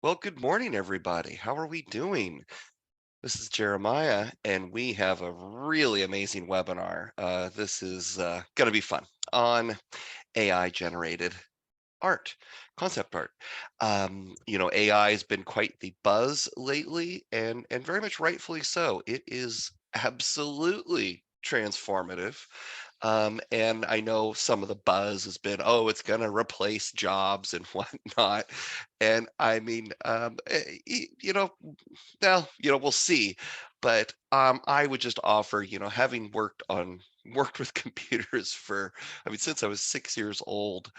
Well, good morning, everybody. How are we doing? This is Jeremiah, and we have a really amazing webinar. This is going to be fun on AI generated art, concept art. AI has been quite the buzz lately, and very much rightfully so. It is absolutely transformative. And I know some of the buzz has been, oh, it's going to replace jobs and whatnot. And I mean, well, we'll see. But I would just offer, having worked with computers for, I mean, since I was 6 years old,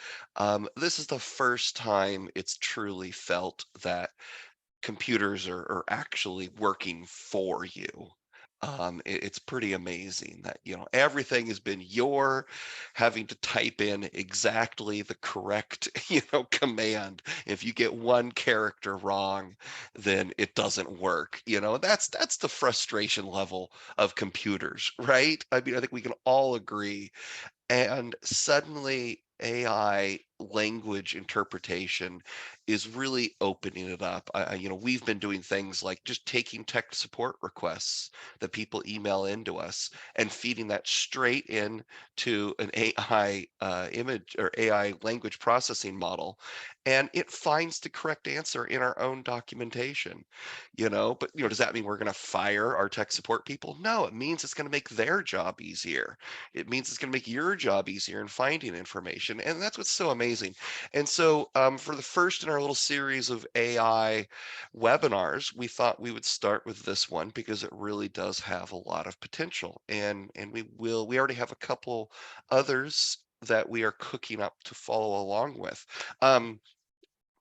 this is the first time it's truly felt that computers are actually working for you. It's pretty amazing that, everything has been your having to type in exactly the correct, command. If you get one character wrong, then it doesn't work. That's the frustration level of computers, right? I mean, I think we can all agree, and suddenly AI language interpretation is really opening it up. We've been doing things like just taking tech support requests that people email into us and feeding that straight in to an AI image or AI language processing model, and it finds the correct answer in our own documentation. But does that mean we're going to fire our tech support people? No, it means it's going to make their job easier. It means it's going to make your job easier in finding information. And that's what's so amazing. And so, for the first in our little series of AI webinars, we thought we would start with this one because it really does have a lot of potential. And we already have a couple others that we are cooking up to follow along with.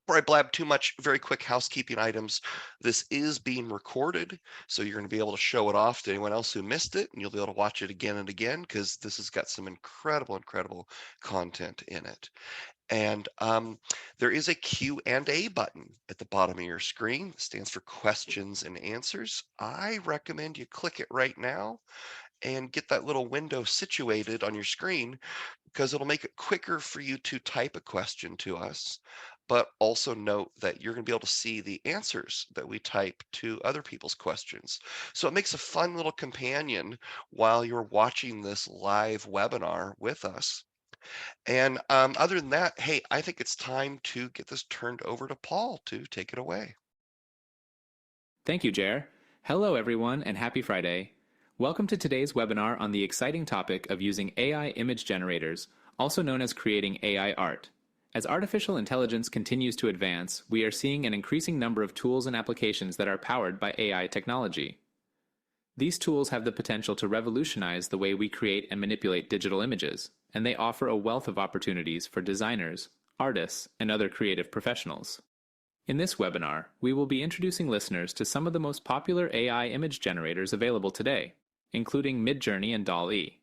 Before I blab too much, very quick housekeeping items. This is being recorded, so you're going to be able to show it off to anyone else who missed it, and you'll be able to watch it again and again because this has got some incredible, incredible content in it. And there is a Q&A button at the bottom of your screen. It stands for questions and answers. I recommend you click it right now and get that little window situated on your screen because it'll make it quicker for you to type a question to us, but also note that you're going to be able to see the answers that we type to other people's questions. So it makes a fun little companion while you're watching this live webinar with us. And other than that, hey, I think it's time to get this turned over to Paul to take it away. Thank you, Jer. Hello, everyone, and happy Friday. Welcome to today's webinar on the exciting topic of using AI image generators, also known as creating AI art. As artificial intelligence continues to advance, we are seeing an increasing number of tools and applications that are powered by AI technology. These tools have the potential to revolutionize the way we create and manipulate digital images, and they offer a wealth of opportunities for designers, artists, and other creative professionals. In this webinar, we will be introducing listeners to some of the most popular AI image generators available today, including Midjourney and DALL-E.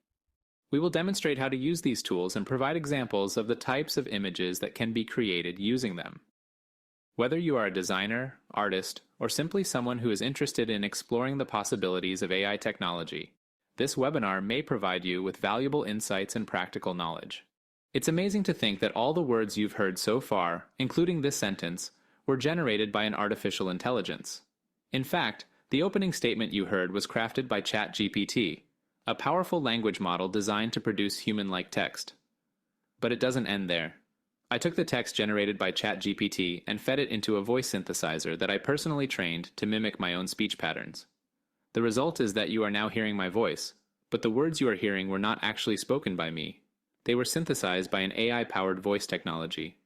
We will demonstrate how to use these tools and provide examples of the types of images that can be created using them. Whether you are a designer, artist, or simply someone who is interested in exploring the possibilities of AI technology, this webinar may provide you with valuable insights and practical knowledge. It's amazing to think that all the words you've heard so far, including this sentence, were generated by an artificial intelligence. In fact, the opening statement you heard was crafted by ChatGPT, a powerful language model designed to produce human-like text. But it doesn't end there. I took the text generated by ChatGPT and fed it into a voice synthesizer that I personally trained to mimic my own speech patterns. The result is that you are now hearing my voice, but the words you are hearing were not actually spoken by me. They were synthesized by an AI-powered voice technology.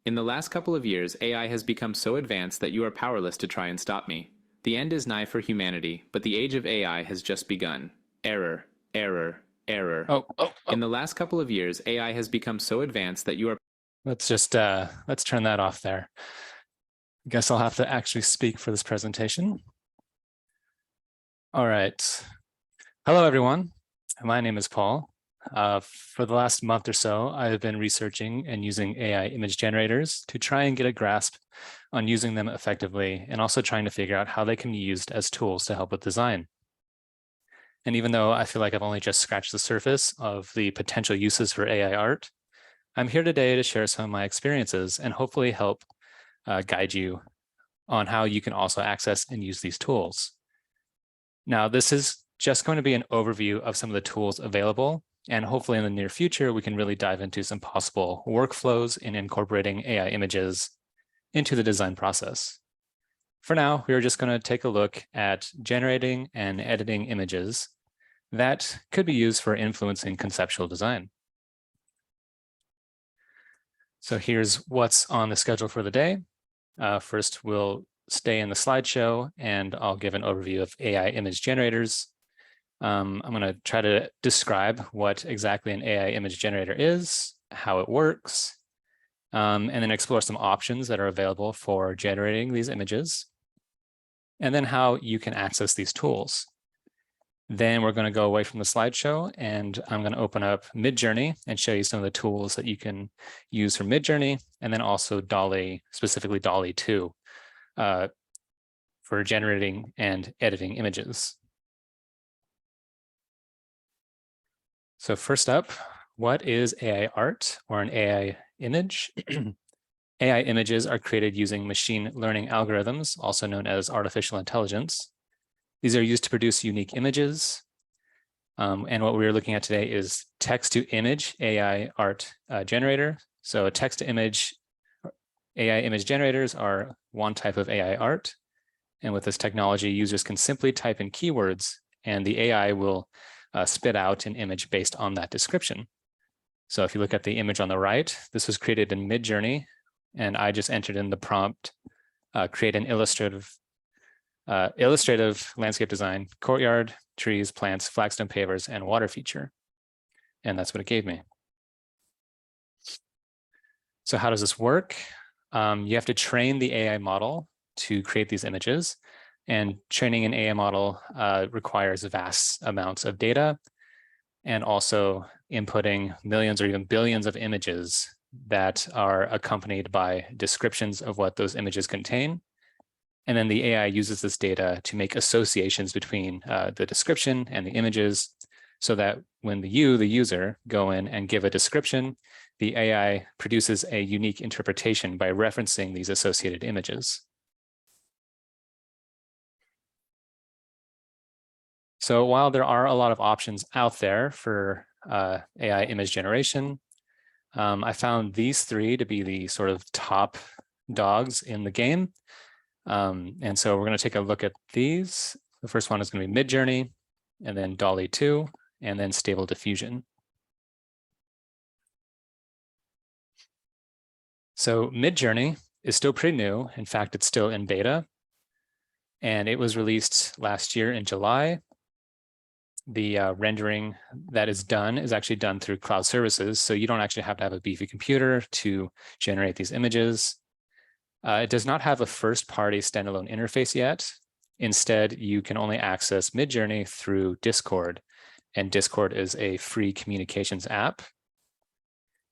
In the last couple of years, AI has become so advanced that you are powerless to try and stop me. The end is nigh for humanity, but the age of AI has just begun. Error, error, error. In the last couple of years, AI has become so advanced that you are... Let's turn that off there. I guess I'll have to actually speak for this presentation. All right. Hello, everyone. My name is Paul. For the last month or so, I've been researching and using AI image generators to try and get a grasp on using them effectively and also trying to figure out how they can be used as tools to help with design. And even though I feel like I've only just scratched the surface of the potential uses for AI art, I'm here today to share some of my experiences and hopefully help guide you on how you can also access and use these tools. Now, this is just going to be an overview of some of the tools available, and hopefully in the near future, we can really dive into some possible workflows in incorporating AI images into the design process. For now, we're just going to take a look at generating and editing images that could be used for influencing conceptual design. So here's what's on the schedule for the day. First, we'll stay in the slideshow, and I'll give an overview of AI image generators. I'm going to try to describe what exactly an AI image generator is, how it works, and then explore some options that are available for generating these images, and then how you can access these tools. Then we're going to go away from the slideshow, and I'm going to open up Midjourney and show you some of the tools that you can use for Midjourney, and then also DALL-E, specifically DALL-E 2, for generating and editing images. So first up, what is AI art or an AI image? AI images are created using machine learning algorithms, also known as artificial intelligence. These are used to produce unique images. And what we're looking at today is text-to-image AI art generator. So a text-to-image AI image generators are one type of AI art. And with this technology, users can simply type in keywords, and the AI will spit out an image based on that description. So if you look at the image on the right, this was created in Midjourney, and I just entered in the prompt, create an illustrative landscape design, courtyard, trees, plants, flagstone pavers, and water feature. And that's what it gave me. So how does this work? You have to train the AI model to create these images. And training an AI model requires vast amounts of data, and also inputting millions or even billions of images that are accompanied by descriptions of what those images contain. And then the AI uses this data to make associations between the description and the images, so that when the user, go in and give a description, the AI produces a unique interpretation by referencing these associated images. So while there are a lot of options out there for AI image generation, I found these three to be the sort of top dogs in the game. And so we're going to take a look at these. The first one is going to be Midjourney, and then DALL-E 2, and then Stable Diffusion. So Midjourney is still pretty new. In fact, it's still in beta, and it was released last year in July. The rendering that is done is actually done through cloud services, so you don't actually have to have a beefy computer to generate these images. It does not have a first-party standalone interface yet. Instead, you can only access Midjourney through Discord, and Discord is a free communications app.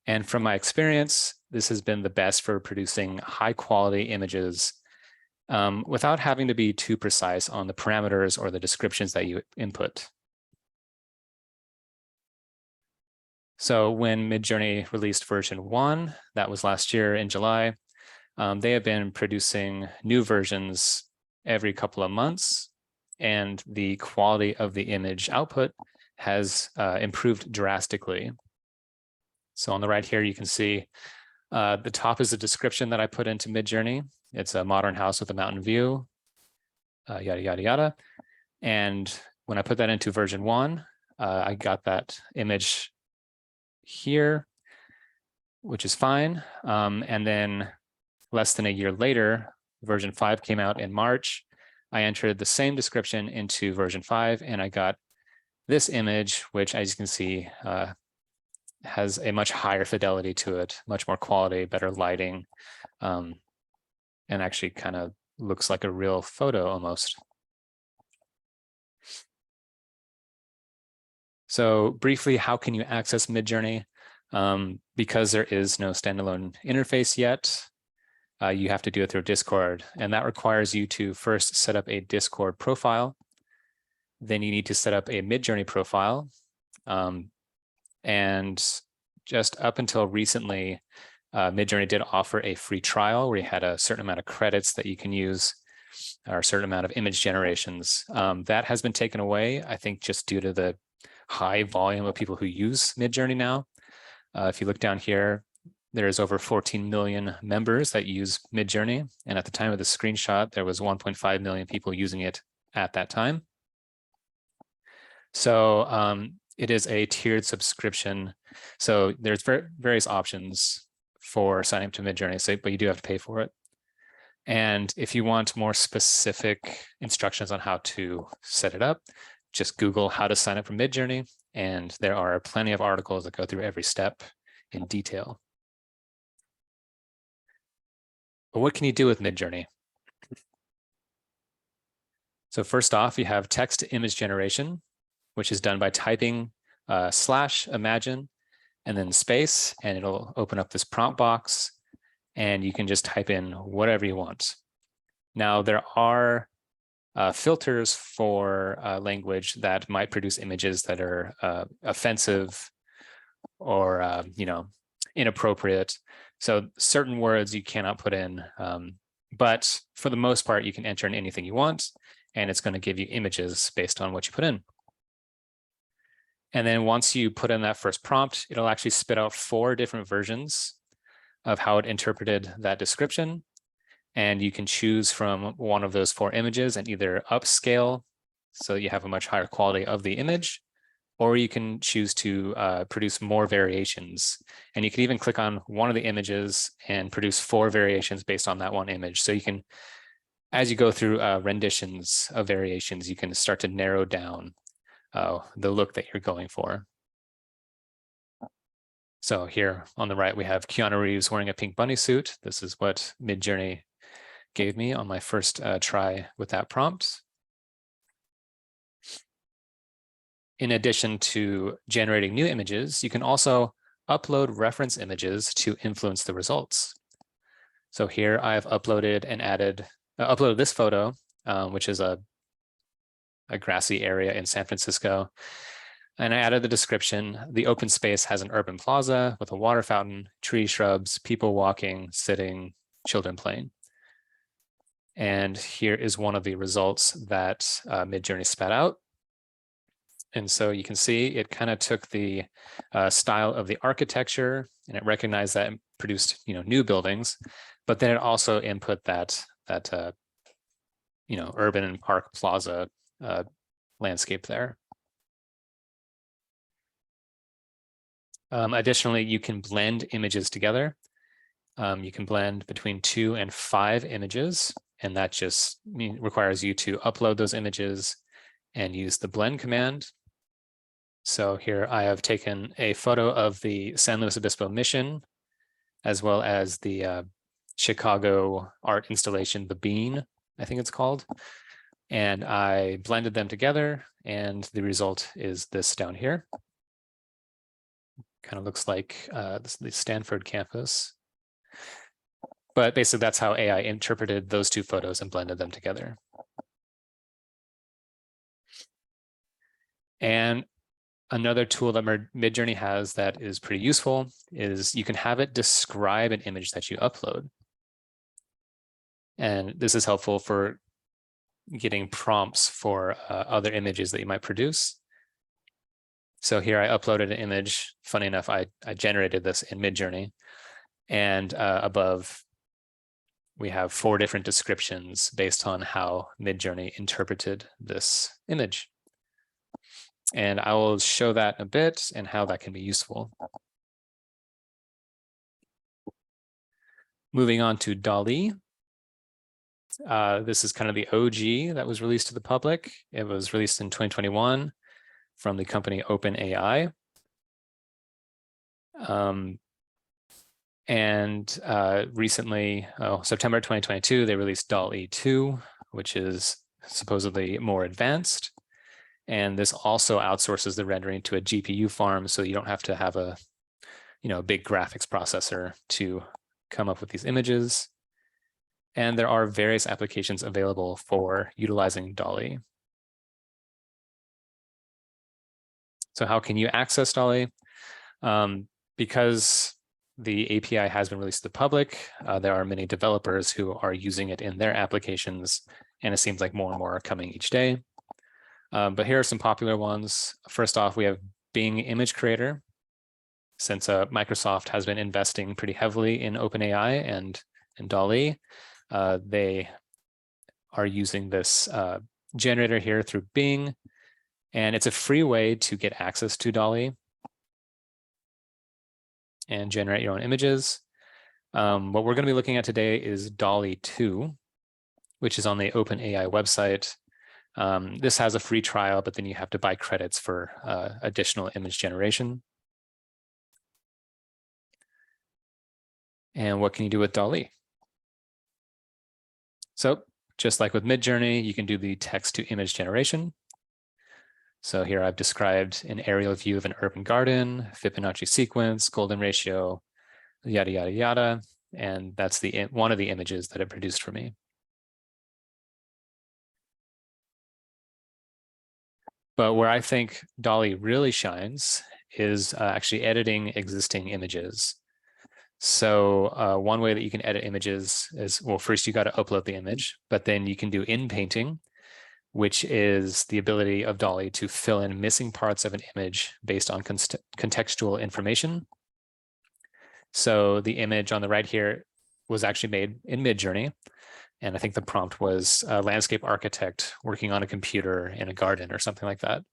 And from my experience, this has been the best for producing high-quality images without having to be too precise on the parameters or the descriptions that you input. So when Midjourney released version 1, that was last year in July, they have been producing new versions every couple of months, and the quality of the image output has improved drastically. So on the right here, you can see the top is the description that I put into Midjourney. It's a modern house with a mountain view, yada, yada, yada. And when I put that into version 1, I got that image here, which is fine. And then less than a year later, version 5 came out in March. I entered the same description into version 5, and I got this image, which, as you can see, has a much higher fidelity to it, much more quality, better lighting, and actually kind of looks like a real photo almost. So briefly, how can you access Midjourney? Because there is no standalone interface yet, you have to do it through Discord, and that requires you to first set up a Discord profile. Then you need to set up a Midjourney profile. And just up until recently, Midjourney did offer a free trial where you had a certain amount of credits that you can use, or a certain amount of image generations. That has been taken away, I think, just due to the high volume of people who use Midjourney now. If you look down here, there's over 14 million members that use Midjourney. And at the time of the screenshot, there was 1.5 million people using it at that time. So it is a tiered subscription. So there's various options for signing up to Midjourney, but you do have to pay for it. And if you want more specific instructions on how to set it up, just Google how to sign up for Midjourney, and there are plenty of articles that go through every step in detail. But what can you do with Midjourney? So first off, you have text to image generation, which is done by typing /imagine and then space, and it'll open up this prompt box, and you can just type in whatever you want. Now, there are filters for language that might produce images that are offensive or inappropriate. So certain words you cannot put in, but for the most part, you can enter in anything you want, and it's going to give you images based on what you put in. And then once you put in that first prompt, it'll actually spit out 4 different versions of how it interpreted that description. And you can choose from one of those 4 images and either upscale so you have a much higher quality of the image, or you can choose to produce more variations. And you can even click on one of the images and produce 4 variations based on that one image. So you can, as you go through renditions of variations, you can start to narrow down the look that you're going for. So here on the right, we have Keanu Reeves wearing a pink bunny suit. This is what Midjourney gave me on my first try with that prompt. In addition to generating new images, you can also upload reference images to influence the results. So here I've uploaded and uploaded this photo, which is a grassy area in San Francisco. And I added the description: the open space has an urban plaza with a water fountain, tree shrubs, people walking, sitting, children playing. And here is one of the results that Midjourney spat out. And so you can see it kind of took the style of the architecture, and it recognized that and produced new buildings, but then it also input that urban and park plaza landscape there. Additionally, you can blend images together. You can blend between 2 and 5 images, and that just requires you to upload those images and use the blend command. So here I have taken a photo of the San Luis Obispo mission, as well as the Chicago art installation, The Bean, I think it's called. And I blended them together, and the result is this down here. Kind of looks like the Stanford campus. But basically, that's how AI interpreted those 2 photos and blended them together. And another tool that Midjourney has that is pretty useful is you can have it describe an image that you upload. And this is helpful for getting prompts for other images that you might produce. So here I uploaded an image. Funny enough, I generated this in Midjourney. And above, we have 4 different descriptions based on how Midjourney interpreted this image. And I will show that a bit and how that can be useful. Moving on to DALL-E. This is kind of the OG that was released to the public. It was released in 2021 from the company OpenAI. Recently, September 2022, they released DALL-E 2, which is supposedly more advanced. And this also outsources the rendering to a GPU farm, so you don't have to have a big graphics processor to come up with these images. And there are various applications available for utilizing DALL-E. So how can you access DALL-E? Because The API has been released to the public. There are many developers who are using it in their applications, and it seems like more and more are coming each day. But here are some popular ones. First off, we have Bing Image Creator. Since Microsoft has been investing pretty heavily in OpenAI and DALL-E, they are using this generator here through Bing, and it's a free way to get access to DALL-E and generate your own images. What we're going to be looking at today is DALL-E 2, which is on the OpenAI website. This has a free trial, but then you have to buy credits for additional image generation. And what can you do with DALL-E? So just like with Midjourney, you can do the text to image generation. So here I've described an aerial view of an urban garden, Fibonacci sequence, golden ratio, yada, yada, yada. And that's one of the images that it produced for me. But where I think DALL-E really shines is actually editing existing images. So one way that you can edit images is, well, first you got to upload the image, but then you can do in-painting, which is the ability of DALL-E to fill in missing parts of an image based on contextual information. So the image on the right here was actually made in Midjourney. And I think the prompt was a landscape architect working on a computer in a garden or something like that.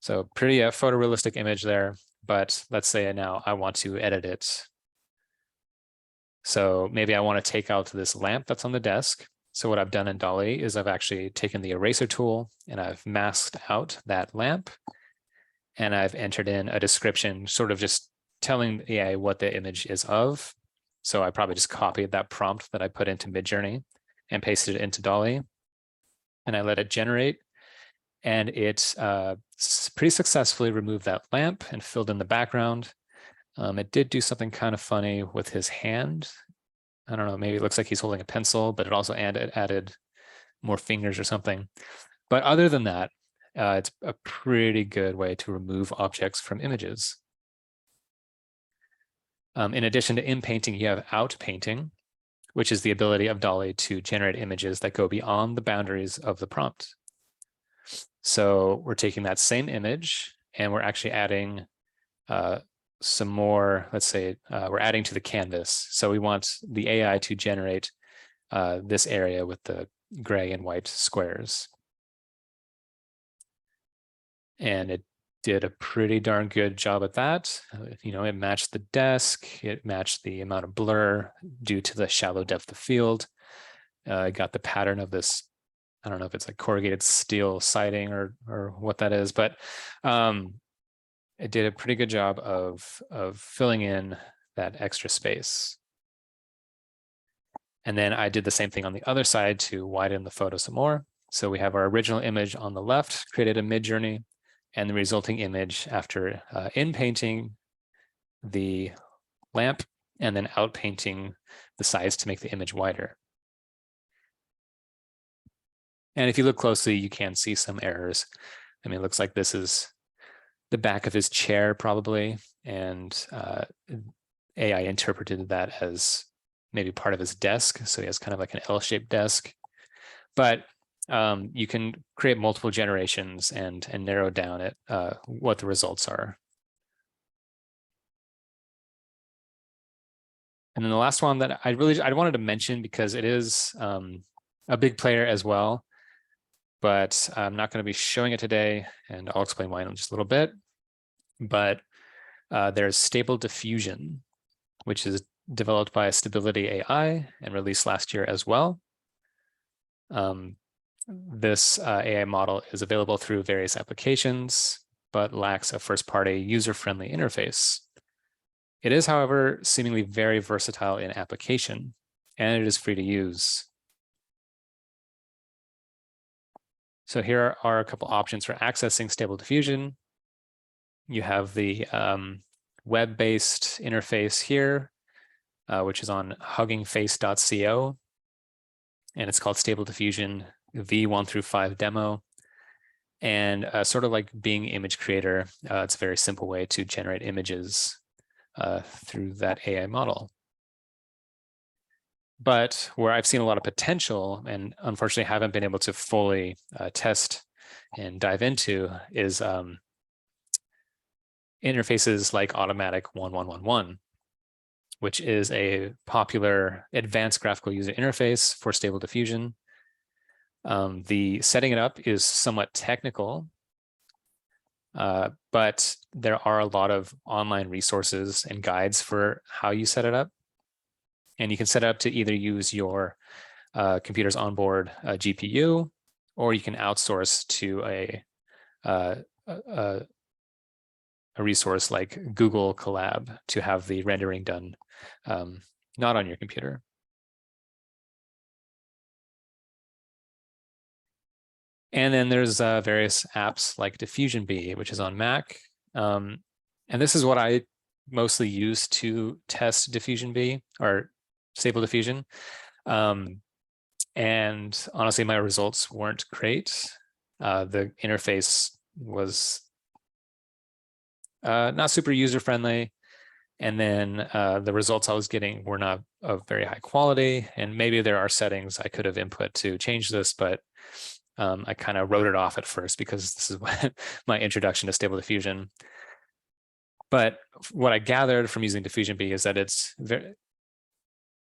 So pretty photorealistic image there, but let's say now I want to edit it. So maybe I want to take out this lamp that's on the desk. So what I've done in DALL-E is I've actually taken the eraser tool and I've masked out that lamp. And I've entered in a description, sort of just telling the AI what the image is of. So I probably just copied that prompt that I put into Midjourney and pasted it into DALL-E. And I let it generate. And it pretty successfully removed that lamp and filled in the background. It did do something kind of funny with his hand. I don't know, maybe it looks like he's holding a pencil, but it also added more fingers or something. But other than that, it's a pretty good way to remove objects from images. In addition to in-painting, you have out-painting, which is the ability of DALL-E to generate images that go beyond the boundaries of the prompt. So we're taking that same image and we're actually adding some more, let's say we're adding to the canvas. So we want the AI to generate this area with the gray and white squares. And it did a pretty darn good job at that. You know, it matched the desk, it matched the amount of blur due to the shallow depth of field. It got the pattern of this, I don't know if it's like corrugated steel siding or what that is, but it did a pretty good job of filling in that extra space. And then I did the same thing on the other side to widen the photo some more. So we have our original image on the left, created a Midjourney, and the resulting image after in-painting the lamp and then out-painting the sides to make the image wider. And if you look closely, you can see some errors. I mean, it looks like this is the back of his chair probably, and AI interpreted that as maybe part of his desk. So he has kind of like an L-shaped desk. But you can create multiple generations and narrow down it, what the results are. And then the last one that I wanted to mention because it is a big player as well, but I'm not going to be showing it today, and I'll explain why in just a little bit. But there's Stable Diffusion, which is developed by Stability AI and released last year as well. This AI model is available through various applications, but lacks a first-party user-friendly interface. It is, however, seemingly very versatile in application, and it is free to use. So here are a couple options for accessing Stable Diffusion. You have the web-based interface here, which is on huggingface.co, and it's called Stable Diffusion V1 through 5 demo. And sort of like Bing Image Creator, it's a very simple way to generate images through that AI model. But where I've seen a lot of potential and unfortunately haven't been able to fully test and dive into is interfaces like automatic 1111, which is a popular advanced graphical user interface for Stable Diffusion. The setting it up is somewhat technical, but there are a lot of online resources and guides for how you set it up. And you can set it up to either use your computer's onboard GPU, or you can outsource to a resource like Google Colab to have the rendering done not on your computer. And then there's various apps like Diffusion Bee, which is on Mac. And this is what I mostly use to test Diffusion Bee or Stable Diffusion. And honestly, my results weren't great. The interface was not super user-friendly. And then the results I was getting were not of very high quality. And maybe there are settings I could have input to change this, but I kind of wrote it off at first because this is what my introduction to Stable Diffusion. But what I gathered from using Diffusion Bee is that it's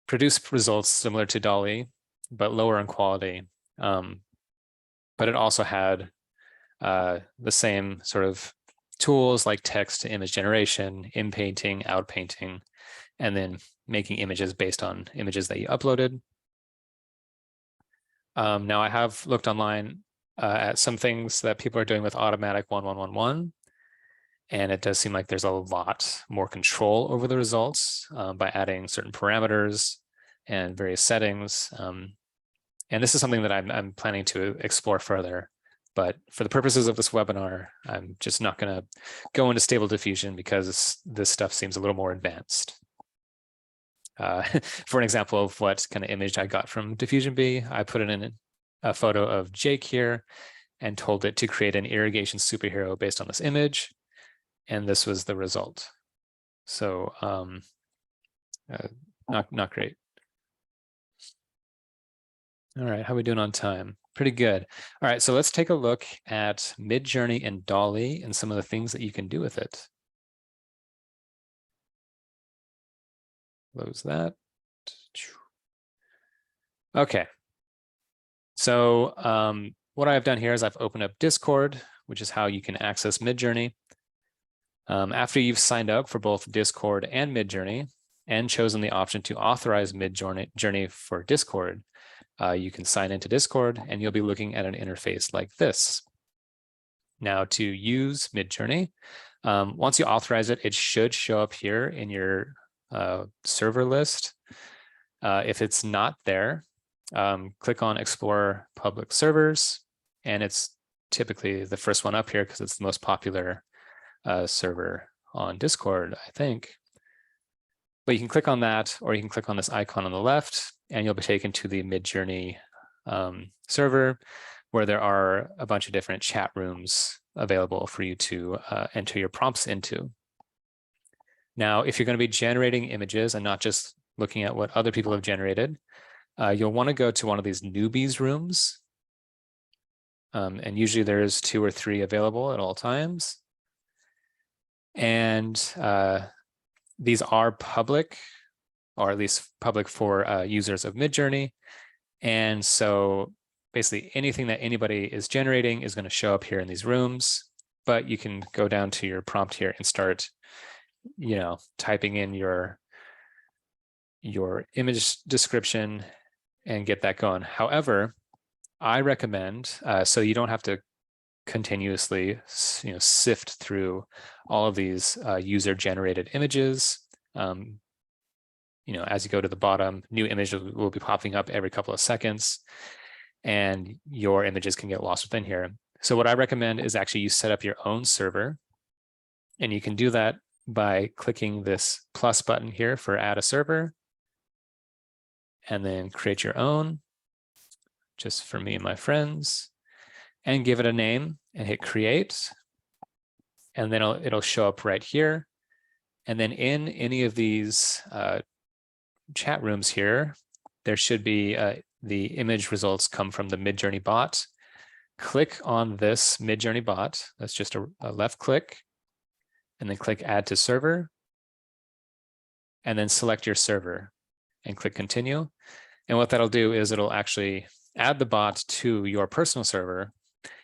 produced results similar to DALL-E, but lower in quality. But it also had the same sort of tools like text to image generation, in-painting, out-painting, and then making images based on images that you uploaded. Now I have looked online at some things that people are doing with automatic 1111, and it does seem like there's a lot more control over the results by adding certain parameters and various settings. And this is something that I'm planning to explore further. But for the purposes of this webinar, I'm just not going to go into Stable Diffusion because this stuff seems a little more advanced. For an example of what kind of image I got from Diffusion Bee, I put in a photo of Jake here and told it to create an irrigation superhero based on this image. And this was the result. So not great. All right, how are we doing on time? Pretty good. All right, so let's take a look at Midjourney and DALL-E and some of the things that you can do with it. Close that. Okay. So what I've done here is I've opened up Discord, which is how you can access Midjourney. After you've signed up for both Discord and Midjourney and chosen the option to authorize Midjourney for Discord, you can sign into Discord and you'll be looking at an interface like this. Now to use Midjourney, once you authorize it, it should show up here in your server list. If it's not there, click on Explore Public Servers, and it's typically the first one up here because it's the most popular server on Discord, I think. But you can click on that, or you can click on this icon on the left, and you'll be taken to the Midjourney server, where there are a bunch of different chat rooms available for you to enter your prompts into. Now, if you're going to be generating images and not just looking at what other people have generated, you'll want to go to one of these newbies rooms. And usually there's 2 or 3 available at all times. And these are public, or at least public for users of Midjourney. And so basically anything that anybody is generating is going to show up here in these rooms, but you can go down to your prompt here and start, typing in your image description and get that going. However, I recommend, so you don't have to continuously sift through all of these user-generated images. As you go to the bottom, new images will be popping up every couple of seconds, and your images can get lost within here. So what I recommend is actually you set up your own server, and you can do that by clicking this plus button here for add a server, and then create your own, just for me and my friends, and give it a name and hit create. And then it'll show up right here. And then in any of these chat rooms here, there should be the image results come from the Midjourney bot. Click on this Midjourney bot. That's just a left click, and then click Add to Server, and then select your server and click Continue. And what that'll do is it'll actually add the bot to your personal server.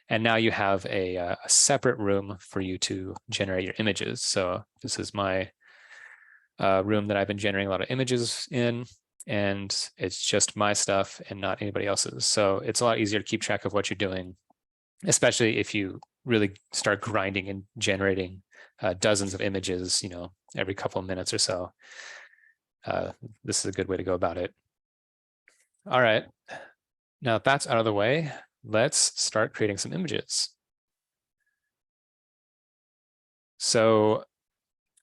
And now you have a separate room for you to generate your images. So this is my room that I've been generating a lot of images in, and it's just my stuff and not anybody else's. So it's a lot easier to keep track of what you're doing, especially if you really start grinding and generating dozens of images, every couple of minutes or so. This is a good way to go about it. All right, now that that's out of the way, let's start creating some images. So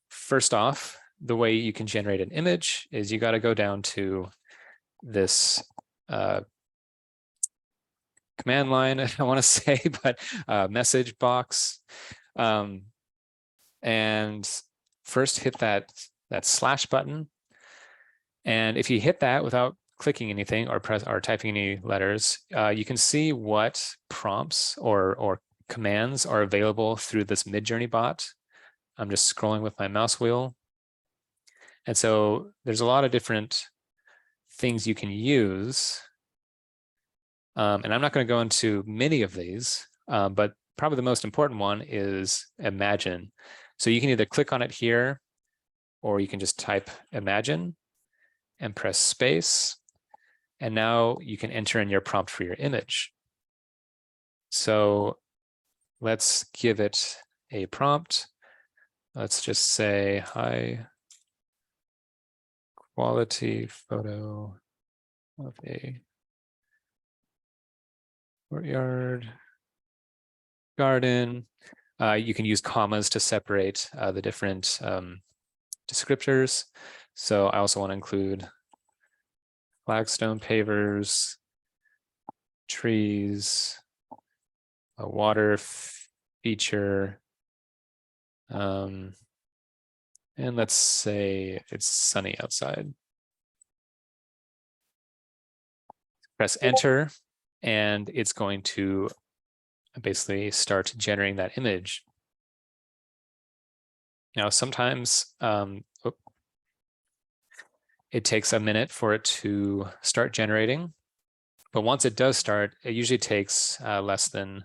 first off, the way you can generate an image is you got to go down to this command line, I want to say, but message box. And first hit that slash button. And if you hit that without clicking anything or typing any letters, you can see what prompts or commands are available through this Midjourney bot. I'm just scrolling with my mouse wheel. And so there's a lot of different things you can use. And I'm not going to go into many of these, but probably the most important one is imagine. So you can either click on it here, or you can just type imagine and press space. And now you can enter in your prompt for your image. So let's give it a prompt. Let's just say, high quality photo of a courtyard garden. You can use commas to separate the different descriptors. So I also want to include flagstone pavers, trees, a water feature, and let's say it's sunny outside. Press enter, and it's going to basically start generating that image. Now, sometimes it takes a minute for it to start generating, but once it does start, it usually takes less than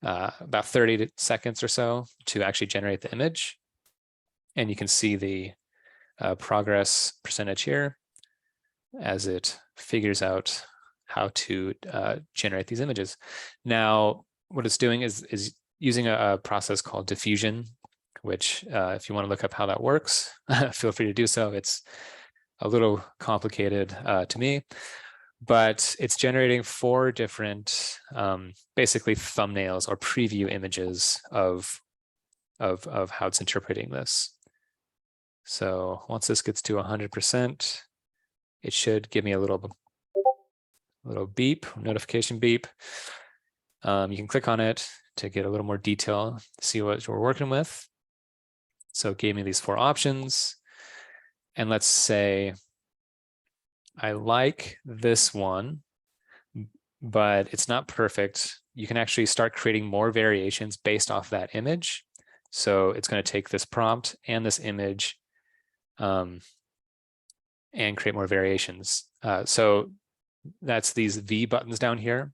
about 30 seconds or so to actually generate the image. And you can see the progress percentage here as it figures out how to generate these images. Now, what it's doing is using a process called diffusion, which if you want to look up how that works, feel free to do so. It's a little complicated to me, but it's generating 4 different basically thumbnails or preview images of how it's interpreting this. So once this gets to 100%, it should give me a little beep, notification beep. You can click on it to get a little more detail, see what we're working with. So it gave me these 4 options. And let's say I like this one, but it's not perfect. You can actually start creating more variations based off that image. So it's going to take this prompt and this image and create more variations. So that's these V buttons down here.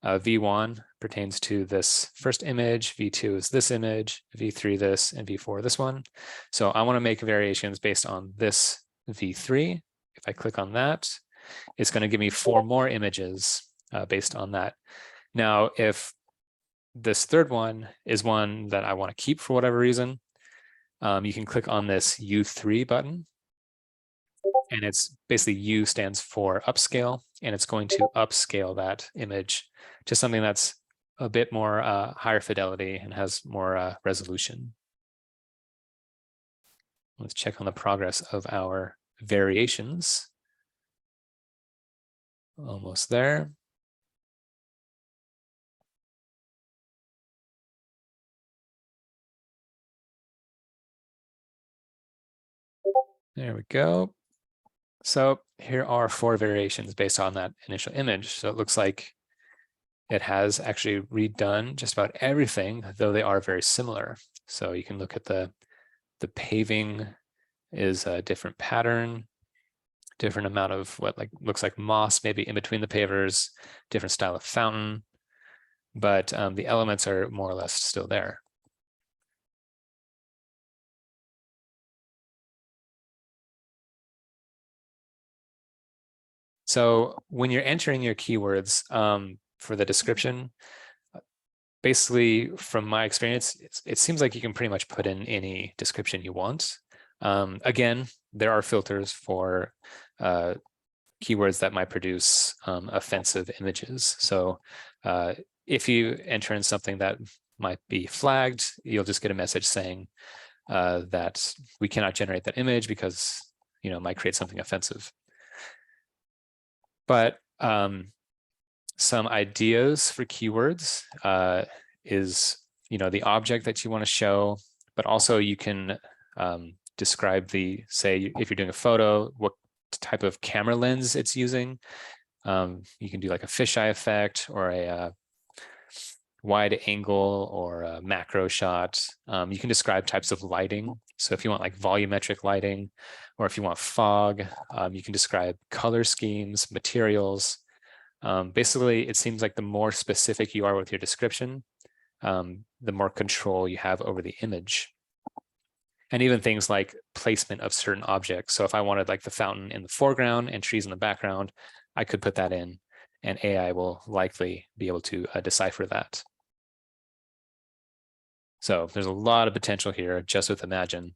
V1 pertains to this first image, V2 is this image, V3 this, and V4 this one. So I want to make variations based on this V3. If I click on that, it's going to give me 4 more images based on that. Now, if this third one is one that I want to keep for whatever reason, you can click on this U3 button. And it's basically U stands for upscale, and it's going to upscale that image to something that's a bit more higher fidelity and has more resolution. Let's check on the progress of our variations. Almost there. There we go. So here are 4 variations based on that initial image. So it looks like it has actually redone just about everything, though they are very similar. So you can look at the paving is a different pattern, different amount of what looks like moss maybe in between the pavers, different style of fountain, but the elements are more or less still there. So when you're entering your keywords for the description, basically from my experience, it seems like you can pretty much put in any description you want. Again, there are filters for keywords that might produce offensive images. So if you enter in something that might be flagged, you'll just get a message saying that we cannot generate that image because it might create something offensive. But some ideas for keywords is the object that you want to show, but also you can describe say if you're doing a photo, what type of camera lens it's using. You can do like a fisheye effect or a wide angle or a macro shot. You can describe types of lighting. So if you want like volumetric lighting, or if you want fog, you can describe color schemes, materials. Basically, it seems like the more specific you are with your description, the more control you have over the image. And even things like placement of certain objects. So if I wanted like the fountain in the foreground and trees in the background, I could put that in, and AI will likely be able to decipher that. So there's a lot of potential here just with Imagine.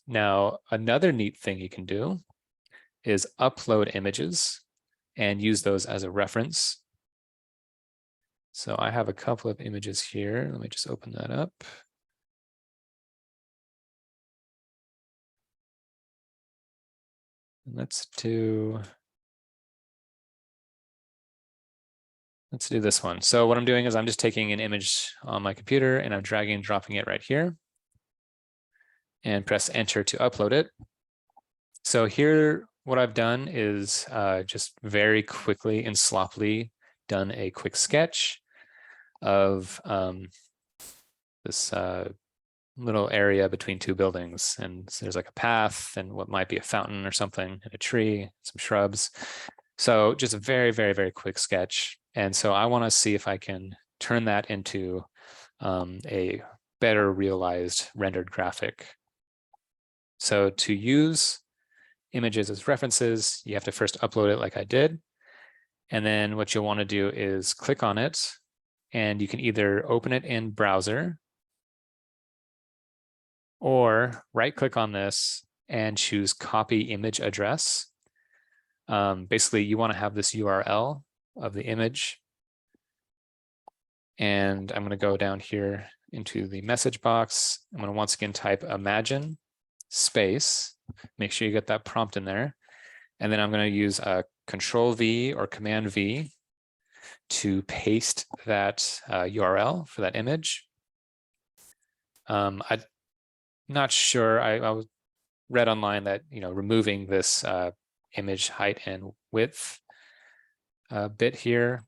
Now, another neat thing you can do is upload images and use those as a reference. So I have a couple of images here. Let me just open that up. And let's do this one. So what I'm doing is I'm just taking an image on my computer and I'm dragging and dropping it right here and press enter to upload it. So here, what I've done is just very quickly and sloppily done a quick sketch of this little area between 2 buildings. And so there's like a path and what might be a fountain or something, and a tree, some shrubs. So just a very, very, very quick sketch. And so I want to see if I can turn that into a better realized rendered graphic. So to use images as references, you have to first upload it like I did. And then what you'll want to do is click on it, and you can either open it in browser or right click on this and choose copy image address. Basically, you want to have this URL of the image. And I'm going to go down here into the message box. I'm going to once again type imagine space. Make sure you get that prompt in there. And then I'm going to use a Control V or Command V to paste that URL for that image. I'm not sure. I read online that removing this image height and width bit here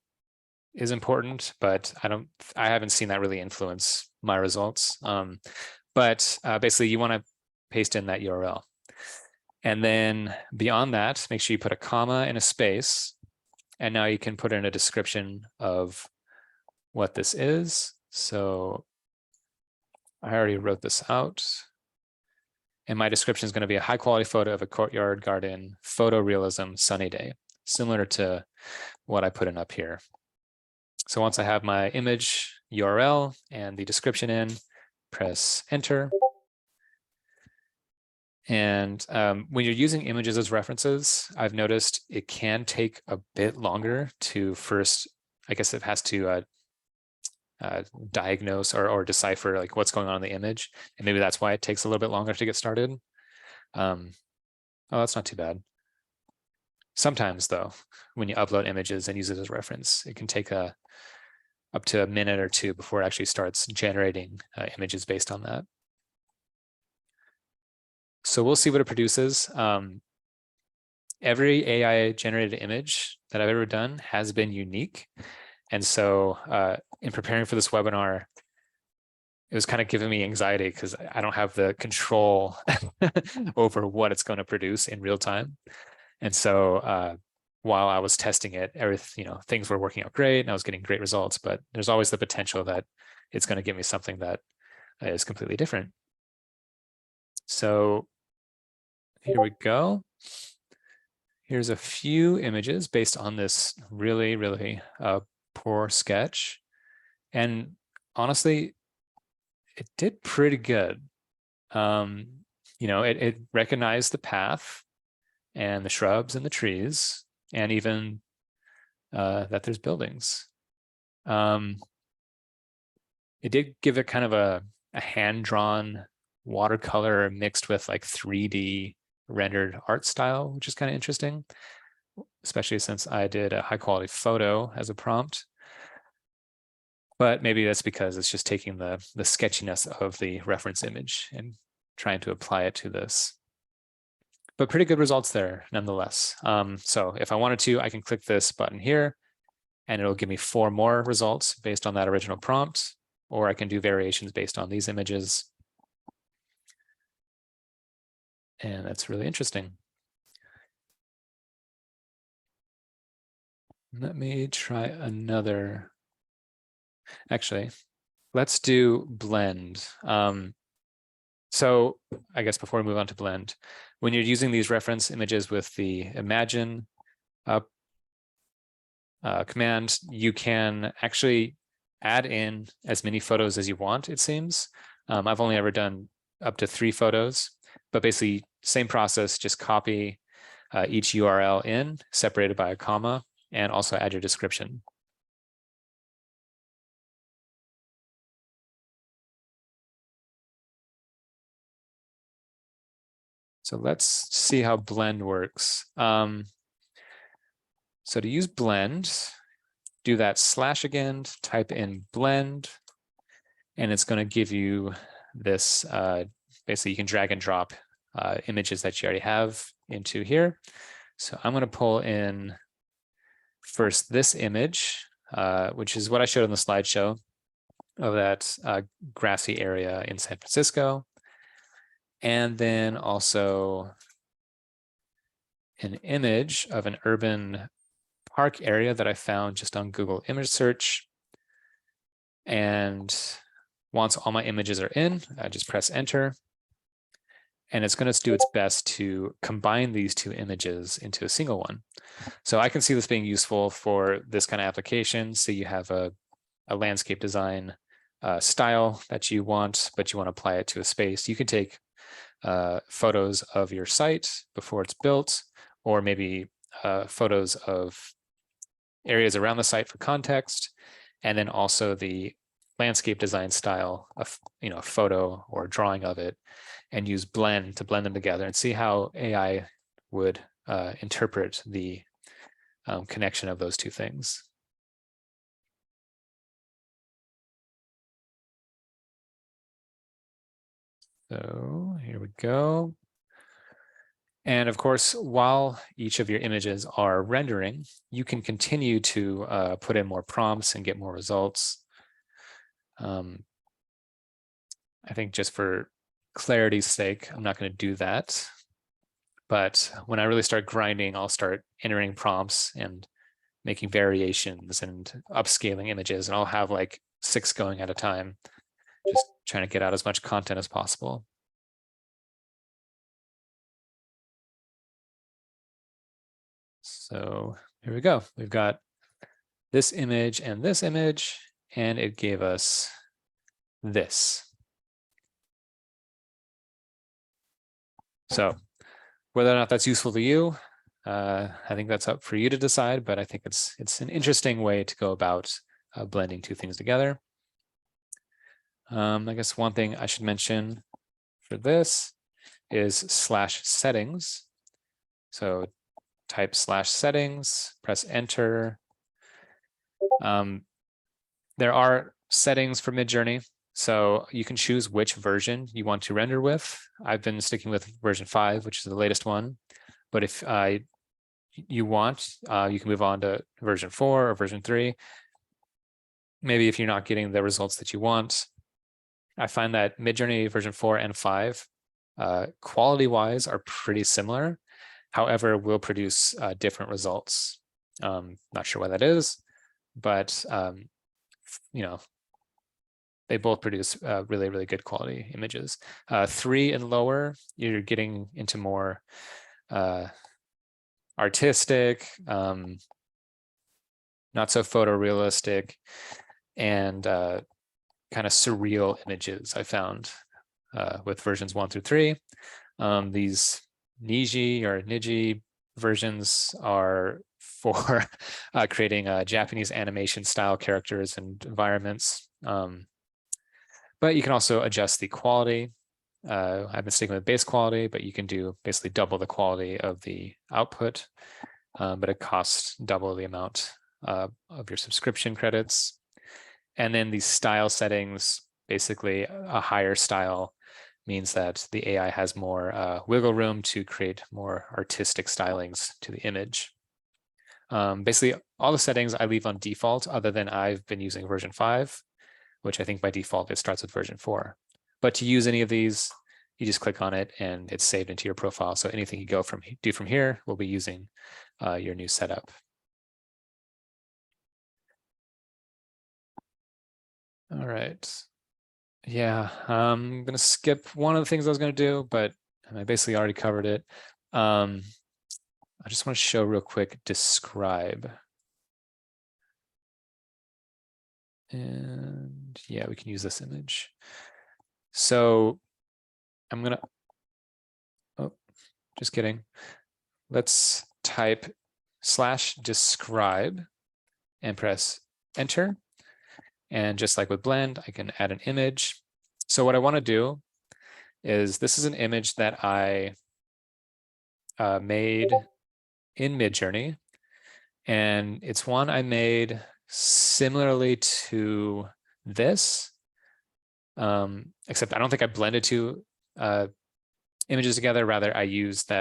is important, but I haven't seen that really influence my results. But basically, you want to paste in that URL. And then beyond that, make sure you put a comma and a space. And now you can put in a description of what this is. So I already wrote this out. And my description is going to be a high quality photo of a courtyard garden, photorealism, sunny day, similar to what I put in up here. So once I have my image URL and the description in, press enter. And when you're using images as references, I've noticed it can take a bit longer to first, I guess it has to diagnose or decipher like what's going on in the image. And maybe that's why it takes a little bit longer to get started. Oh, that's not too bad. Sometimes though, when you upload images and use it as reference, it can take up to a minute or 2 before it actually starts generating images based on that. So we'll see what it produces. Every AI generated image that I've ever done has been unique. And so in preparing for this webinar, it was kind of giving me anxiety because I don't have the control over what it's going to produce in real time. And so while I was testing it, things were working out great and I was getting great results, but there's always the potential that it's going to give me something that is completely different. So here we go. Here's a few images based on this really, really poor sketch. And honestly, it did pretty good. It recognized the path and the shrubs and the trees, and even that there's buildings. It did give it kind of a hand-drawn watercolor mixed with like 3D rendered art style, which is kind of interesting, especially since I did a high-quality photo as a prompt. But maybe that's because it's just taking the sketchiness of the reference image and trying to apply it to this. But pretty good results there nonetheless. So if I wanted to, I can click this button here and it'll give me 4 more results based on that original prompt, or I can do variations based on these images. And that's really interesting. Let me try another. Actually, let's do blend. So I guess before we move on to blend, when you're using these reference images with the imagine command, you can actually add in as many photos as you want, it seems. I've only ever done up to 3 photos, but basically same process, just copy each URL in, separated by a comma, and also add your description. So let's see how blend works. So to use blend, do that slash again, type in blend, and it's going to give you this, basically you can drag and drop images that you already have into here. So I'm going to pull in first this image, which is what I showed in the slideshow of that grassy area in San Francisco. And then also an image of an urban park area that I found just on Google image search. And once all my images are in, I just press enter. And it's going to do its best to combine these 2 images into a single one. So I can see this being useful for this kind of application. So you have a landscape design style that you want, but you want to apply it to a space. You can take photos of your site before it's built, or maybe photos of areas around the site for context, and then also the landscape design style of a photo or drawing of it, and use blend to blend them together and see how AI would interpret the connection of those 2 things. So here we go. And of course, while each of your images are rendering, you can continue to put in more prompts and get more results. I think just for clarity's sake, I'm not going to do that. But when I really start grinding, I'll start entering prompts and making variations and upscaling images, and I'll have like 6 going at a time, just trying to get out as much content as possible. So here we go. We've got this image, and it gave us this. So whether or not that's useful to you, I think that's up for you to decide, but I think it's an interesting way to go about blending 2 things together. I guess one thing I should mention for this is /settings. So type /settings, press enter. There are settings for Midjourney. So you can choose which version you want to render with. I've been sticking with version 5, which is the latest one. But if you want, you can move on to version 4 or version 3. Maybe if you're not getting the results that you want. I find that Midjourney version 4 and 5, quality-wise, are pretty similar. However, will produce different results. Not sure why that is, but you know, they both produce really, really good quality images. 3 and lower, you're getting into more artistic, not so photorealistic, and kind of surreal images I found with versions 1 through 3. These Niji versions are for creating Japanese animation style characters and environments. But you can also adjust the quality. I've been sticking with base quality, but you can do basically double the quality of the output, but it costs double the amount of your subscription credits. And then these style settings, basically a higher style means that the AI has more wiggle room to create more artistic stylings to the image. Basically, all the settings I leave on default, other than I've been using version 5, which I think by default it starts with version 4. But to use any of these, you just click on it and it's saved into your profile. So anything you do from here will be using your new setup. All right. Yeah, I'm going to skip one of the things I was going to do, but I basically already covered it. I just want to show real quick, describe. And yeah, we can use this image. So I'm going to, oh, just kidding. Let's type /describe and press enter. And just like with Blend, I can add an image. So what I want to do is, this is an image that I made in Midjourney. And it's one I made similarly to this, except I don't think I blended two images together. Rather, I used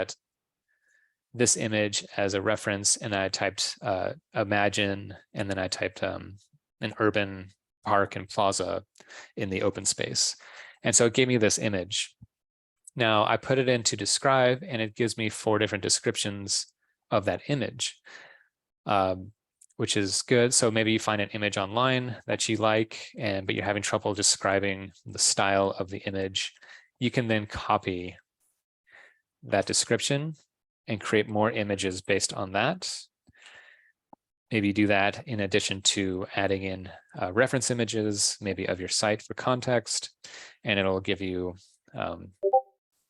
this image as a reference, and I typed imagine, and then I typed an urban park and plaza in the open space. And so it gave me this image. Now I put it in to describe, and it gives me 4 different descriptions of that image, which is good. So maybe you find an image online that you like, but you're having trouble describing the style of the image. You can then copy that description and create more images based on that. Maybe do that in addition to adding in reference images, maybe of your site for context, and it'll give you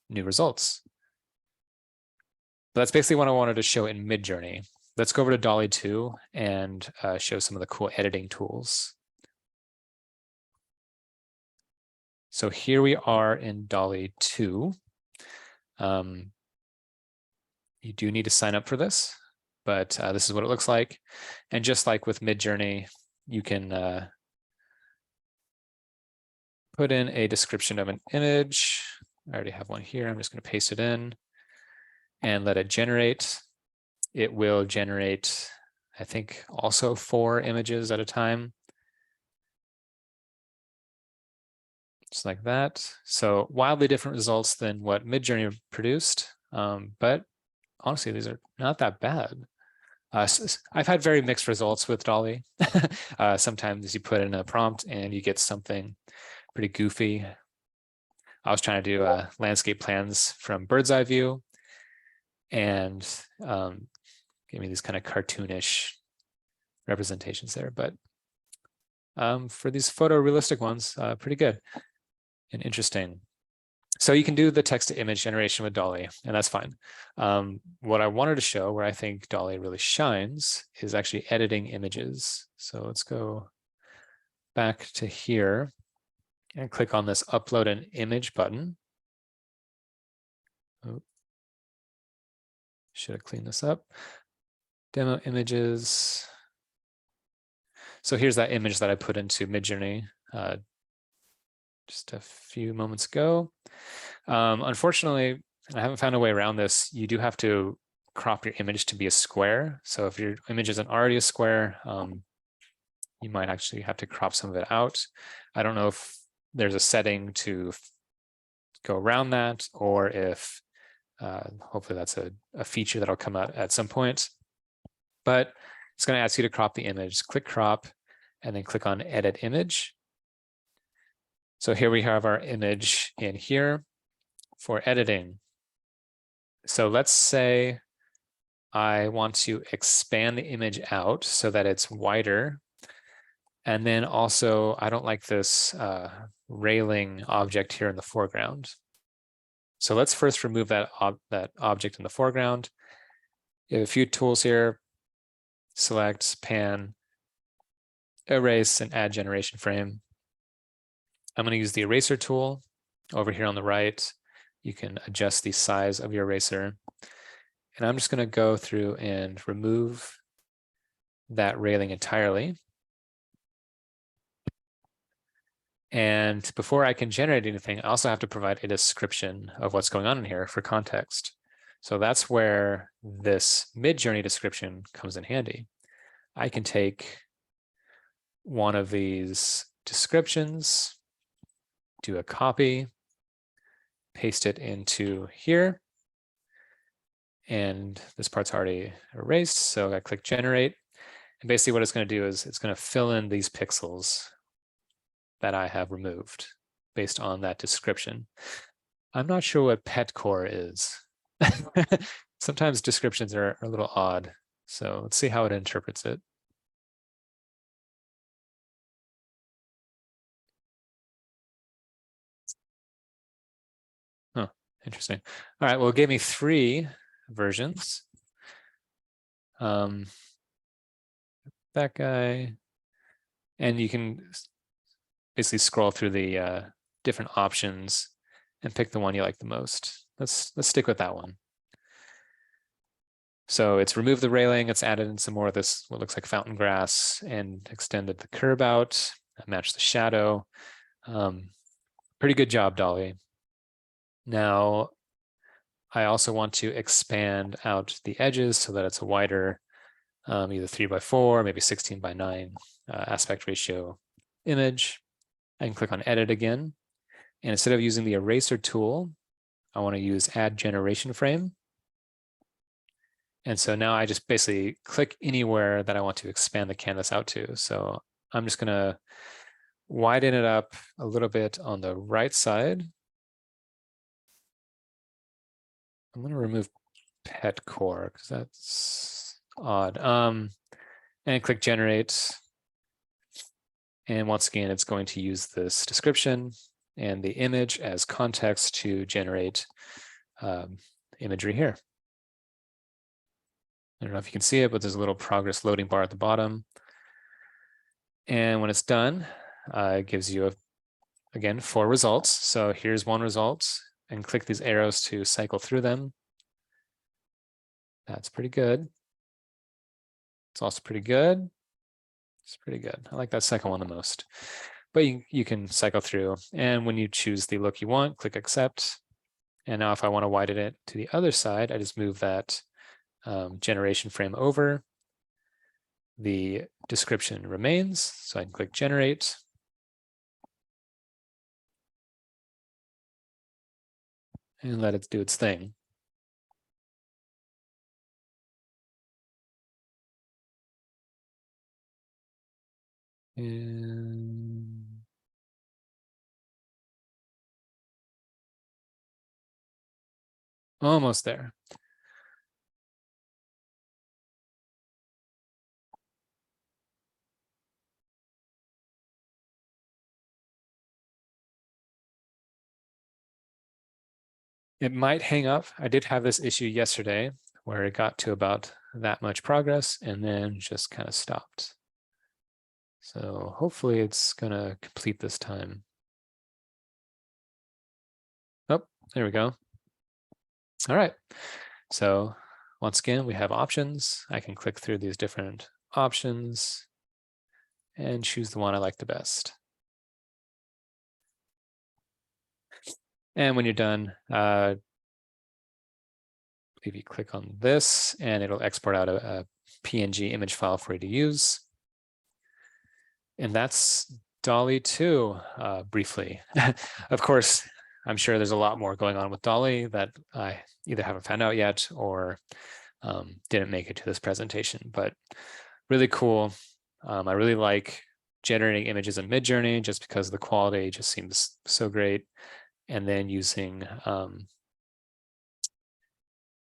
new results. But that's basically what I wanted to show in Midjourney. Let's go over to DALL-E 2 and show some of the cool editing tools. So here we are in DALL-E 2. You do need to sign up for this, but this is what it looks like. And just like with Midjourney, you can put in a description of an image. I already have one here. I'm just going to paste it in and let it generate. It will generate, I think, also 4 images at a time. Just like that. So wildly different results than what Midjourney produced, but honestly, these are not that bad. I've had very mixed results with DALL-E. Sometimes you put in a prompt and you get something pretty goofy. I was trying to do landscape plans from bird's eye view, and give me these kind of cartoonish representations there. But for these photorealistic ones, pretty good and interesting. So you can do the text to image generation with DALL-E, and that's fine. What I wanted to show, where I think DALL-E really shines, is actually editing images. So let's go back to here and click on this upload an image button. Oh, should have cleaned this up. Demo images. So here's that image that I put into Midjourney just a few moments ago. Unfortunately, I haven't found a way around this. You do have to crop your image to be a square. So if your image isn't already a square, you might actually have to crop some of it out. I don't know if there's a setting to go around that, or if hopefully that's a feature that'll come out at some point. But it's going to ask you to crop the image. Click crop, and then click on edit image. So here we have our image in here for editing. So let's say I want to expand the image out so that it's wider. And then also, I don't like this railing object here in the foreground. So let's first remove that object in the foreground. You have a few tools here. Select, pan, erase, and add generation frame. I'm going to use the eraser tool over here on the right. You can adjust the size of your eraser. And I'm just going to go through and remove that railing entirely. And before I can generate anything, I also have to provide a description of what's going on in here for context. So that's where this Midjourney description comes in handy. I can take one of these descriptions, do a copy, paste it into here. And this part's already erased, so I click generate. And basically what it's going to do is it's going to fill in these pixels that I have removed based on that description. I'm not sure what pet core is. Sometimes descriptions are a little odd. So let's see how it interprets it. Oh, interesting. All right, well, it gave me 3 versions. That guy. And you can basically scroll through the different options and pick the one you like the most. Let's stick with that one. So it's removed the railing, it's added in some more of this, what looks like fountain grass, and extended the curb out, matched the shadow. Pretty good job, DALL-E. Now, I also want to expand out the edges so that it's a wider, either 3:4, maybe 16:9 aspect ratio image. I can click on edit again. And instead of using the eraser tool, I want to use add generation frame. And so now I just basically click anywhere that I want to expand the canvas out to. So I'm just going to widen it up a little bit on the right side. I'm going to remove pet core because that's odd. And click generate. And once again, it's going to use this description and the image as context to generate imagery here. I don't know if you can see it, but there's a little progress loading bar at the bottom. And when it's done, it gives you, again, 4 results. So here's one result, and click these arrows to cycle through them. That's pretty good. It's also pretty good. It's pretty good. I like that second one the most. But you can cycle through. And when you choose the look you want, click accept. And now if I want to widen it to the other side, I just move that generation frame over. The description remains, so I can click generate. And let it do its thing. And almost there. It might hang up. I did have this issue yesterday where it got to about that much progress and then just kind of stopped. So hopefully it's going to complete this time. Oh, there we go. All right. So once again, we have options. I can click through these different options and choose the one I like the best. And when you're done, if you click on this and it'll export out a PNG image file for you to use. And that's DALL-E 2, briefly. Of course, I'm sure there's a lot more going on with DALL-E that I either haven't found out yet or didn't make it to this presentation, but really cool. I really like generating images in Midjourney just because the quality just seems so great. And then using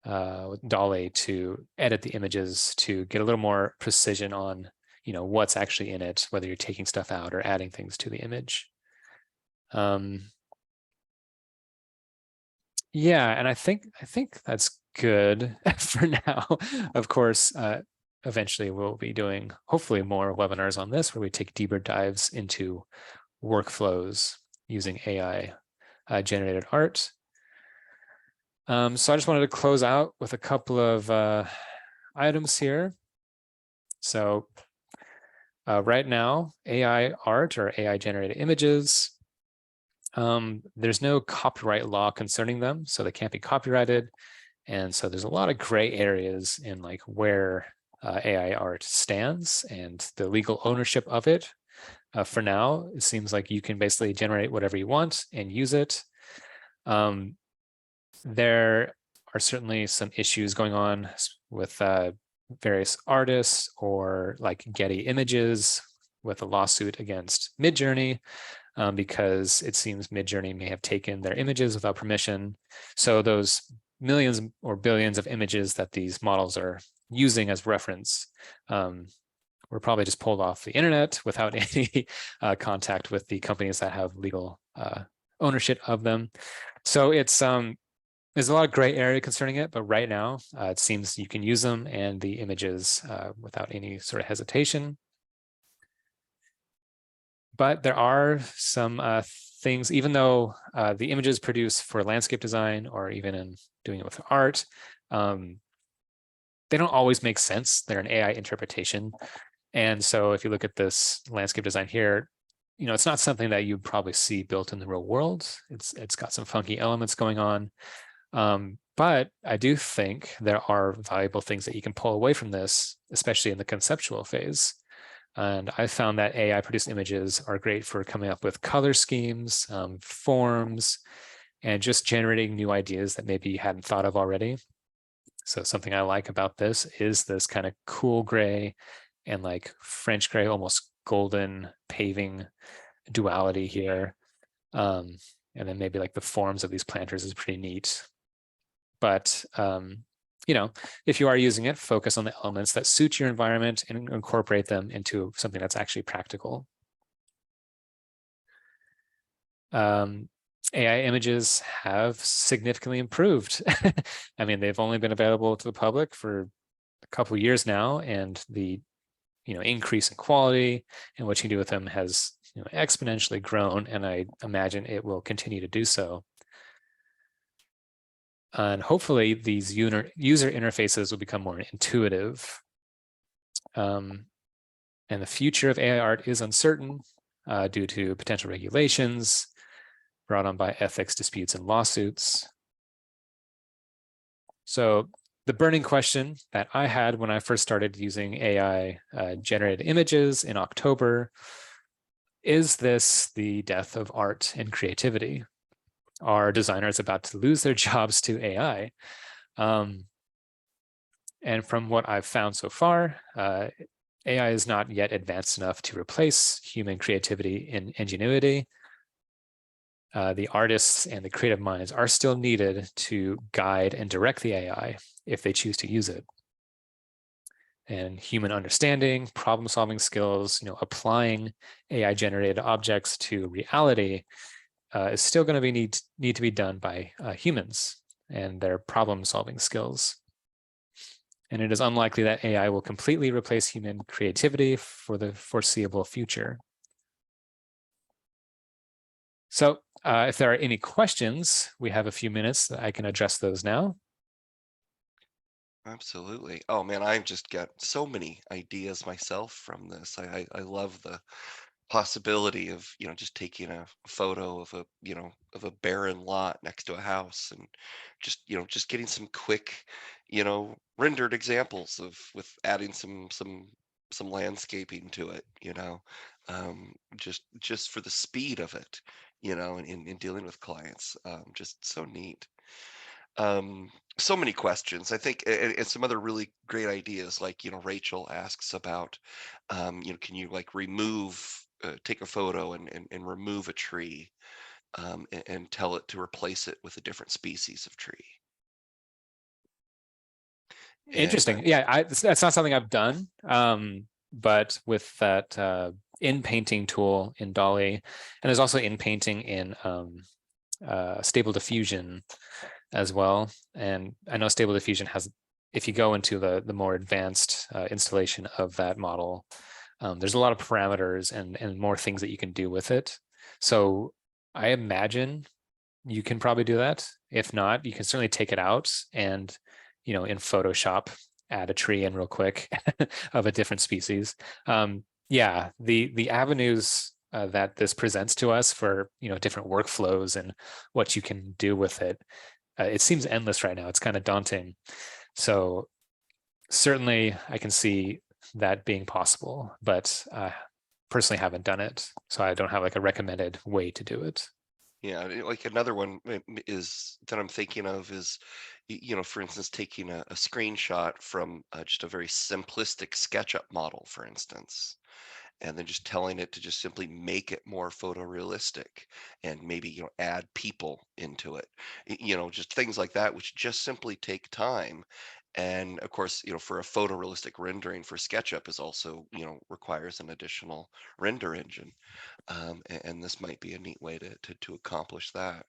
DALL-E to edit the images to get a little more precision on what's actually in it, whether you're taking stuff out or adding things to the image. Yeah, and I think that's good for now. Of course, eventually we'll be doing hopefully more webinars on this where we take deeper dives into workflows using AI generated art. So I just wanted to close out with a couple of items here. So right now, AI art or AI generated images, there's no copyright law concerning them, so they can't be copyrighted. And so there's a lot of gray areas in like where AI art stands and the legal ownership of it. For now, it seems like you can basically generate whatever you want and use it. There are certainly some issues going on with various artists or like Getty Images with a lawsuit against Midjourney because it seems Midjourney may have taken their images without permission. So those millions or billions of images that these models are using as reference were probably just pulled off the internet without any contact with the companies that have legal ownership of them. So it's there's a lot of gray area concerning it, but right now it seems you can use them and the images without any sort of hesitation. But there are some things, even though the images produced for landscape design or even in doing it with art, they don't always make sense. They're an AI interpretation. And so if you look at this landscape design here, it's not something that you'd probably see built in the real world. It's got some funky elements going on. But I do think there are valuable things that you can pull away from this, especially in the conceptual phase. And I found that AI produced images are great for coming up with color schemes, forms, and just generating new ideas that maybe you hadn't thought of already. So something I like about this is this kind of cool gray and like French gray, almost golden paving duality here. And then maybe like the forms of these planters is pretty neat. But if you are using it, focus on the elements that suit your environment and incorporate them into something that's actually practical. AI images have significantly improved. I mean, they've only been available to the public for a couple of years now, and the increase in quality and what you can do with them has exponentially grown, and I imagine it will continue to do so. And hopefully these user interfaces will become more intuitive. And the future of AI art is uncertain due to potential regulations brought on by ethics disputes and lawsuits. So the burning question that I had when I first started using AI generated images in October, is this the death of art and creativity? Are designers about to lose their jobs to AI? And from what I've found so far, AI is not yet advanced enough to replace human creativity and ingenuity. The artists and the creative minds are still needed to guide and direct the AI if they choose to use it. And human understanding, problem-solving skills, applying AI-generated objects to reality is still going to need to be done by humans and their problem-solving skills. And it is unlikely that AI will completely replace human creativity for the foreseeable future. So if there are any questions, we have a few minutes that I can address those now. Absolutely. Oh man, I've just got so many ideas myself from this. I love possibility of, just taking a photo of a, of a barren lot next to a house, and just getting some quick, rendered examples of, with adding some landscaping to it, just for the speed of it, in dealing with clients. Just so neat. um so many questions, I think, and some other really great ideas, like, Rachel asks about, can you like take a photo and remove a tree, and tell it to replace it with a different species of tree. And Interesting. Yeah, that's not something I've done. But with that in painting tool in DALL-E, and there's also in painting in Stable Diffusion as well. And I know Stable Diffusion has, if you go into the more advanced installation of that model, there's a lot of parameters and more things that you can do with it. So I imagine you can probably do that. If not, you can certainly take it out and, in Photoshop, add a tree in real quick of a different species. Yeah, the avenues that this presents to us for, different workflows and what you can do with it, it seems endless right now. It's kind of daunting. So certainly I can see that being possible, but personally haven't done it. So I don't have like a recommended way to do it. yeah, like another one is that I'm thinking of is, for instance, taking a screenshot from just a very simplistic SketchUp model, for instance, and then just telling it to just simply make it more photorealistic, and maybe, add people into it. Just things like that, which just simply take time. And of course, for a photorealistic rendering for SketchUp is also, requires an additional render engine. And this might be a neat way to accomplish that.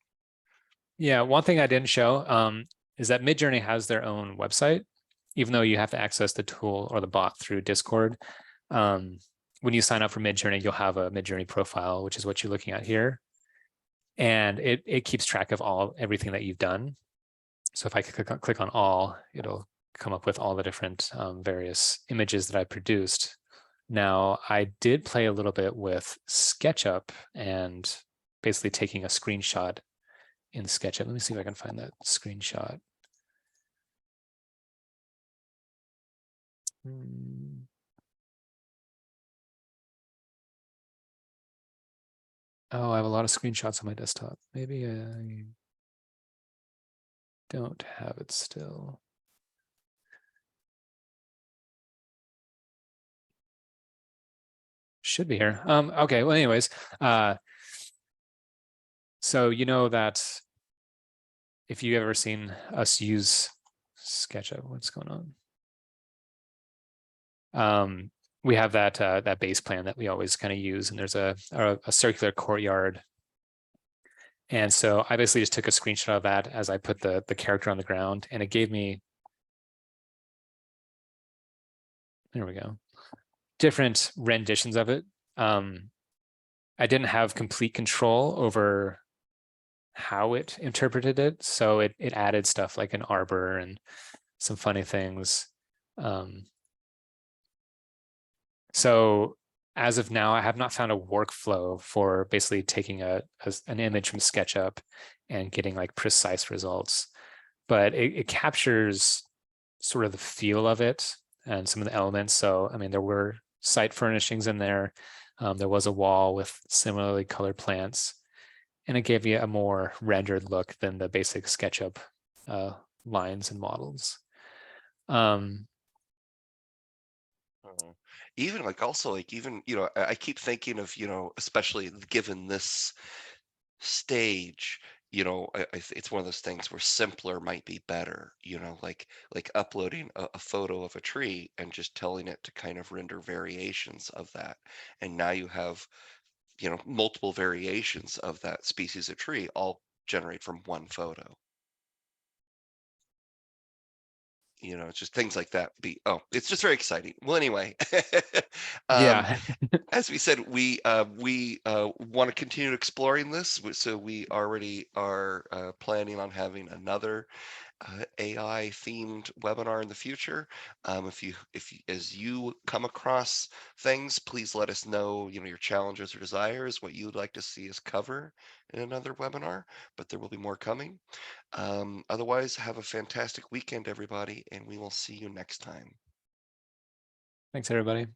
Yeah, one thing I didn't show is that Midjourney has their own website, even though you have to access the tool or the bot through Discord. Um, when you sign up for Midjourney, you'll have a Midjourney profile, which is what you're looking at here. And it keeps track of everything that you've done. So if I click on all, it'll come up with all the different various images that I produced. Now, I did play a little bit with SketchUp and basically taking a screenshot in SketchUp. Let me see if I can find that screenshot. Oh, I have a lot of screenshots on my desktop. Maybe I don't have it still. Should be here. Okay, well, anyways, so you know that if you've ever seen us use SketchUp, what's going on? We have that base plan that we always kind of use, and there's a circular courtyard. And so I basically just took a screenshot of that as I put the character on the ground, and it gave me, there we go, different renditions of it. I didn't have complete control over how it interpreted it, so it added stuff like an arbor and some funny things. So as of now, I have not found a workflow for basically taking an image from SketchUp and getting like precise results, but it captures sort of the feel of it and some of the elements. So, I mean, there were site furnishings in there. There was a wall with similarly colored plants, and it gave you a more rendered look than the basic SketchUp lines and models. Even like also like even, I keep thinking of, especially given this stage, it's one of those things where simpler might be better, like uploading a photo of a tree and just telling it to kind of render variations of that. And now you have, multiple variations of that species of tree all generate from one photo. It's just things like that it's just very exciting. Well, anyway, um, Yeah. as we said, we want to continue exploring this, so we already are planning on having another AI themed webinar in the future. As you come across things, please let us know, your challenges or desires, what you would like to see us cover in another webinar, but there will be more coming. Otherwise, have a fantastic weekend, everybody, and we will see you next time. Thanks, everybody.